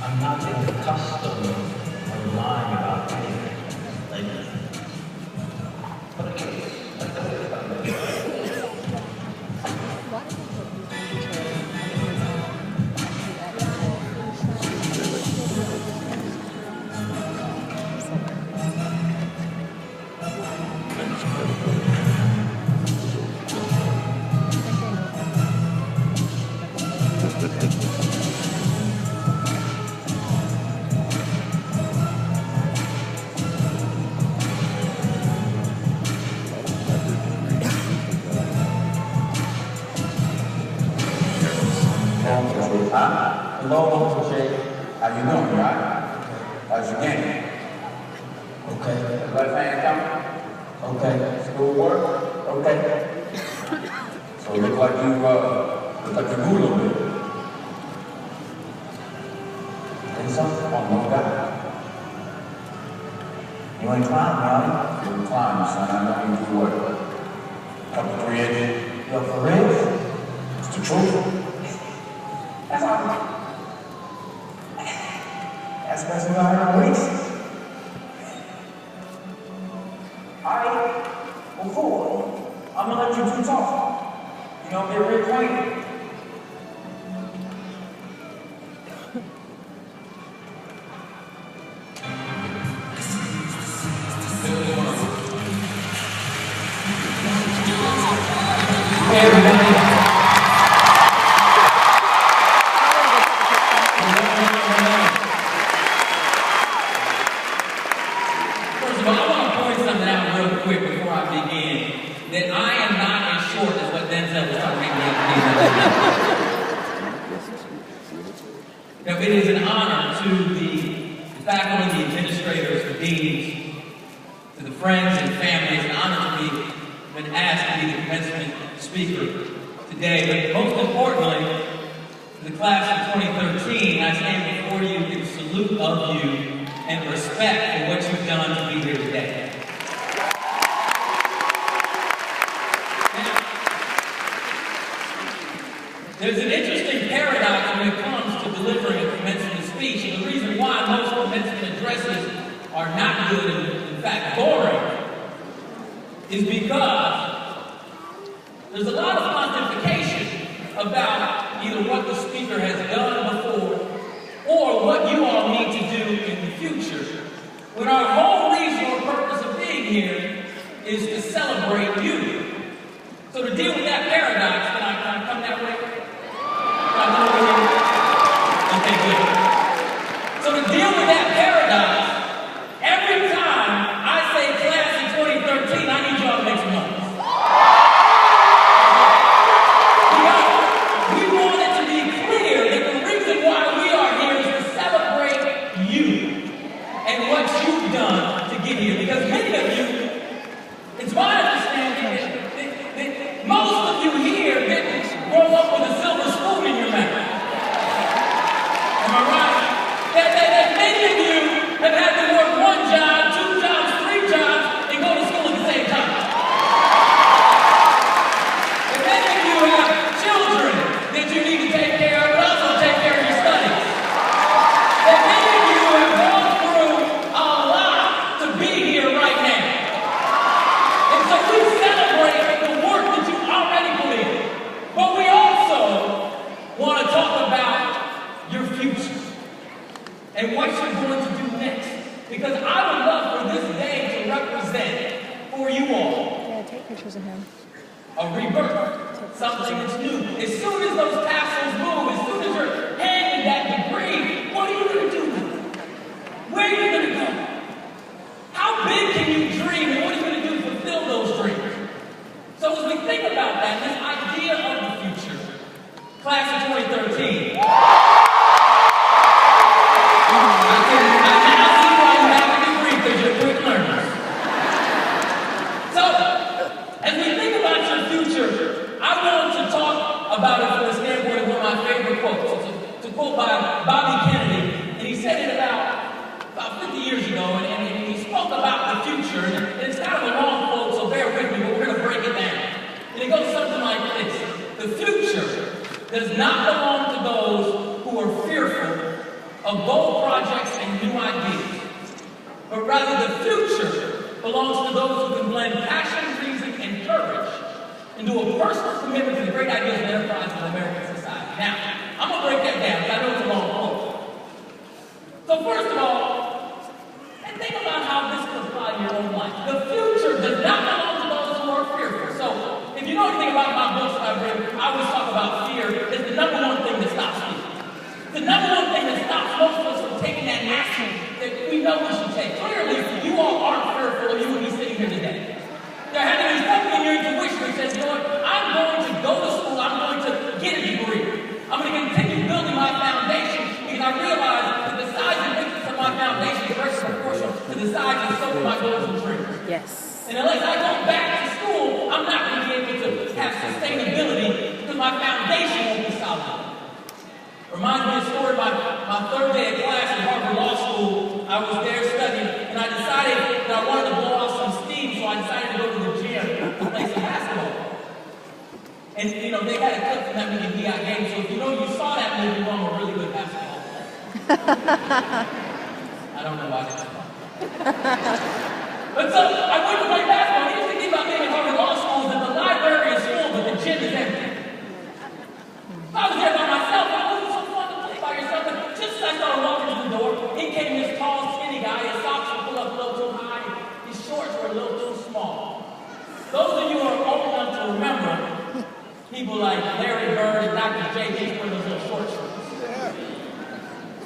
I'm not in the custom of lying about anything lately. But okay, like that. Hello, Uncle Jay. How you doing, right? How's your game? Okay. Left hand coming? Okay. School work? Okay. So it look like you grew a little bit. Think so? Oh, no doubt. You ain't climbing, are You can climb, son. I know you do what? Couple 3 inches. you? Yo, for real? It's the truth. That's all. That's what I heard weeks. Alright, well, cool. I'm gonna let you two talk. You know, get reacquainted. Hey, everybody. That I am not as short as what Denzel was trying to make me out. Now, it is an honor to the faculty, the administrators, the deans, to the friends and families, an honor to be been asked to be the commencement speaker today. But most importantly, to the class of 2013, I stand before you in salute of you and respect for what you've done to be here today. There's an interesting paradox when it comes to delivering a commencement speech, and the reason why most commencement addresses are not good and, in fact, boring, is because there's a lot of pontification about either what the speaker has done before or what you all need to do in the future, when our whole reason or purpose of being here is to celebrate you. So to deal with that paradox, can I come that way? Okay, good. So to deal with that paradox, every time I say class in 2013, I need y'all to make some noise. We want it to be clear that the reason why we are here is to celebrate you and what you've done to get here. Because many of you, it's my understanding that most of you here didn't grow up with a silver spoon in your mouth. Am I right? That many of you have had to work 1 job, 2 jobs, 3 jobs, and go to school at the same time. And many of you have children that you need to take care of, but also take care of your studies. That many of you have gone through a lot to be here right now. And so we celebrate the work that you already put in. But we also want to talk about your future and what you're going to do next. Because I would love for this day to represent for you all Yeah, take pictures of him. a rebirth, something that's new. As soon as those tassels move, as soon as you're handing that degree, what are you going to do? Where are you going to go? How big can you dream, and what are you going to do to fulfill those dreams? So as we think about that, this idea of the future, class of 2013, I now see why you have a degree, because you're quick learners. So, as we think about your future, I want to talk about it from the standpoint of one of my favorite quotes. It's a quote by Bobby Kennedy, and he said it about 50 years ago, and he spoke about the future, and it's kind of a long quote, so bear with me, but we're going to break it down. And it goes something like this: the future does not belong to those who are fearful of bold projects and new ideas. But rather the future belongs to those who can blend passion, reason, and courage into a personal commitment to the great ideas and enterprise of American society. Now, I'm going to break that down because I know it's a long quote. So first of all, and think about how this can apply to your own life. The future does not belong to those who are fearful. So if you know anything about my books that I've written, I always talk about fear. It's the number one thing that stops me. The number one thing that stops most of us from taking that action that we know we should take. Clearly, you all aren't fearful or you would be sitting here today. There has to be something in your intuition that says, Lord, I'm going to go to school, I'm going to get a degree. I'm going to continue building my foundation because I realize that the size and thickness of my foundation is very proportional to the size and scope of my goals and dreams. Yes. And unless I go back to school, I'm not going to be able to have sustainability because my foundation won't be solid. Reminds me of a story, my third day of class at Harper Law School. I was there studying, and I decided that I wanted to blow off some steam, so I decided to go to the gym to play some basketball. And, you know, they had a clip from that movie, BI Game, so if you know you saw that movie, you know I'm a really good basketball player. I don't know why that's fun. But so, I went to play basketball. The interesting thing about being at Harper Law School is that the library is full, but the gym is empty. I was there by myself. I wasn't so fun to play by yourself, but just as I started walking through the door, in came this tall, skinny guy. His socks were pulled up a little too high. His shorts were a little too small. Those of you who are old enough to remember, people like Larry Bird and Dr. J. They wear those little short shorts.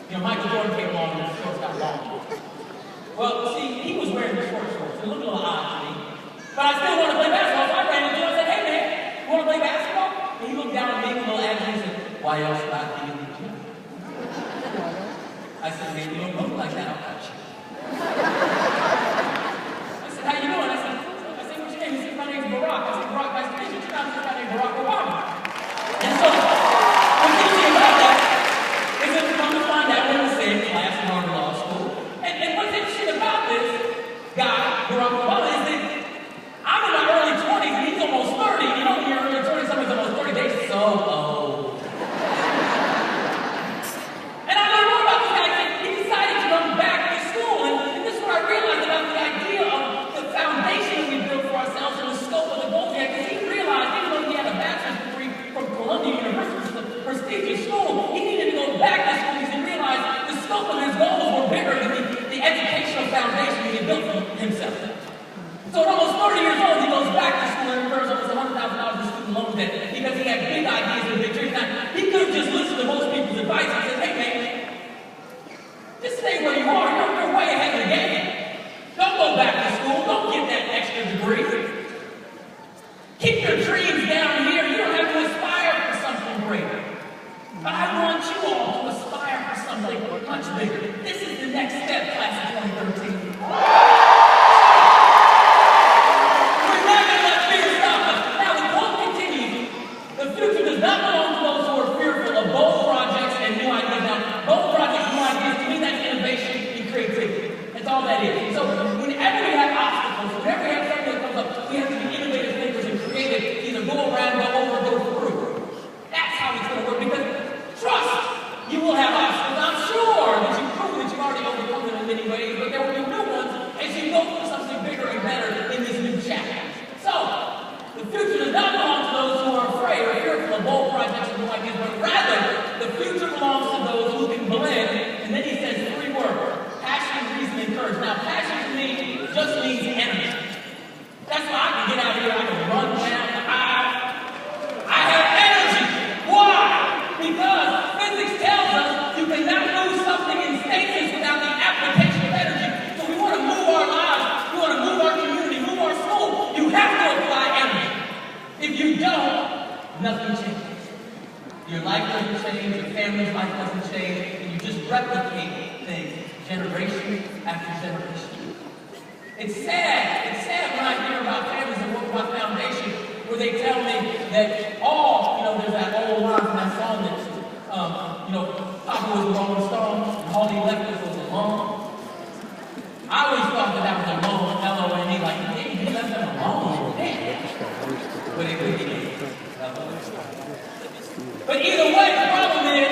You know, Michael Jordan came along and his shorts got long. Well, see, he was wearing the short shorts. It looked a little odd to me. But I still wanted to play basketball, so I ran into him and said, hey man, you want to play basketball? And he looked down at me with a little attitude and said, why else would I be in the gym? I said, man, you don't look like that, I'll cut you. I said, how you doing? I said, what's your name? He said, my name's Barack. I said, Barack, nice to meet you. My name's Barack Obama. And so, what's interesting about that is that we come to find out we're in the same class in Harvard Law School. And what's interesting about this guy, Barack Obama, is that I'm in my early 20s and he's almost 30. You know, when you're early 20s, somebody's almost 30, they're so old. And I learned more about this guy. He decided to come back to school. And this is where I realized about the idea of the foundation that we built for ourselves and the scope of the goals we had. Because he realized, even though he had a bachelor's degree from Columbia University, which is a prestigious school, he needed to go back to school because he realized the scope of his goals were bigger than the educational foundation he had built for himself. So at almost 30 years old, he goes back to school and incurs almost $100,000 in student loan debt because he had big ideas and big dreams. Now, he could have just listened to most people's advice and said, hey man, just stay where you are. You're way ahead of the game. Don't go back to school. Don't get that extra degree. Keep your dreams down here. You don't have to aspire for something greater. But I want you all to aspire for something much bigger. This is the next step, class of 2013. All that is. So whenever we have obstacles, whenever we have something that comes up, we have to be innovative thinkers and creative, either go around, go over, go through. That's how it's going to work, because trust, you will have obstacles. I'm sure that you've proven that you've already overcome them in many ways, but there will be new ones as you go through something bigger and better in this new chapter. So, the future does not belong to those who are afraid or fearful of bold projects and new ideas, but rather, the future belongs to those who can blend, and then he says 3 words. Now, passion to me just means energy. That's why I can get out here, I can run down the aisle. I have energy. Why? Because physics tells us you cannot move something in stasis without the application of energy. So we want to move our lives, we want to move our community, move our school. You have to apply energy. If you don't, nothing changes. Your life doesn't change, your family's life doesn't change, and you just replicate things. Generation after generation. It's sad when I hear about families that work with my foundation where they tell me that there's that old line from that song that, Papa was a Rolling Stone and all he left us was alone. I always thought that was alone, L-O-N-E, like, he left them alone. But it really is. But either way, the problem is,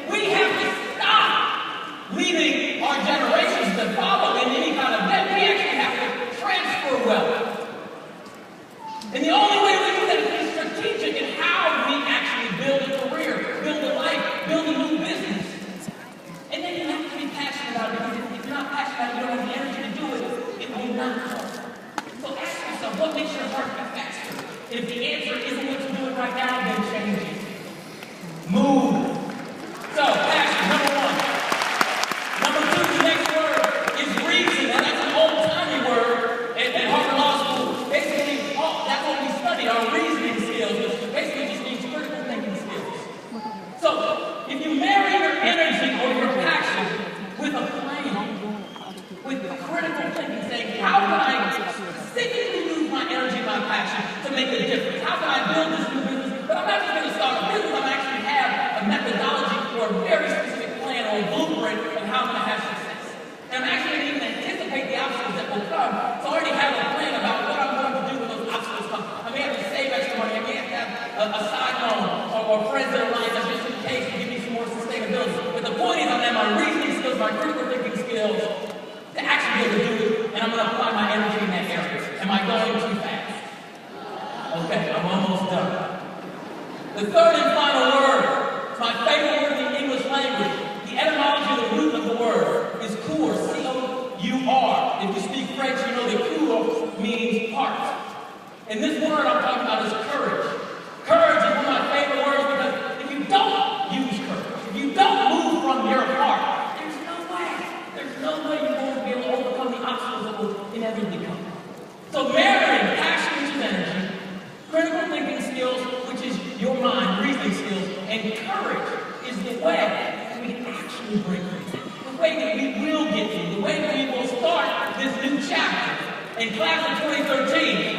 we have to stop make a difference? How can I build this new business? But I'm not just going to start a business. I'm actually have a methodology for a very specific plan or a blueprint of how I'm going to have success. And I'm actually going to even anticipate the obstacles that will come. So I already have a plan about what I'm going to do when those obstacles come. I may have to save extra money. I may have to have a side loan or friends that are lined up just in case to give me some more sustainability. But the point is, I'm going to have my reasoning skills, my critical thinking skills to actually be able to do it, and I'm going to apply my energy in that area. Am I going too fast? Okay, I'm almost done. The third and final word, it's my favorite word in the English language. The etymology of the root of the word is cour, C-O-U-R. If you speak French, you know that cour means heart. And this word I'm talking about is courage. Courage is one of my favorite words because if you don't use courage, if you don't move from your heart, there's no way you're going to be able to overcome the obstacles that will inevitably come. So marrying passion, which is energy, critical thinking skills, which is your mind, reasoning skills, and courage is the way that we can actually break through. The way that we will get through. The way that we will start this new chapter. In class of 2013,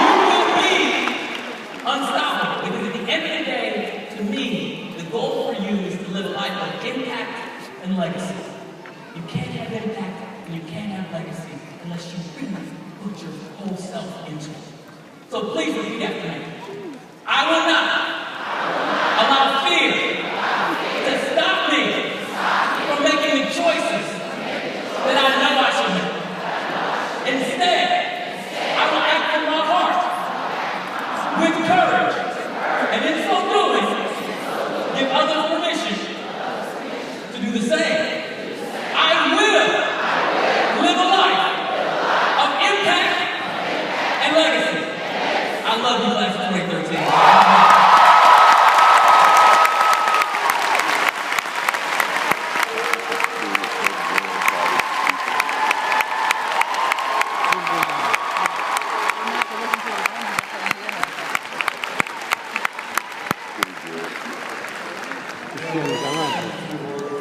you will be unstoppable. Because at the end of the day, to me, the goal for you is to live a life of impact and legacy. You can't have impact and you can't have legacy unless you really put your whole self into it. So please repeat after me. I will not allow fear to stop me from making the choices that I know I should make. Instead, I will act from my heart with courage, and in so doing, give others permission to do the same. I will live a life of impact and legacy. I love you, class of 2013. Jangan.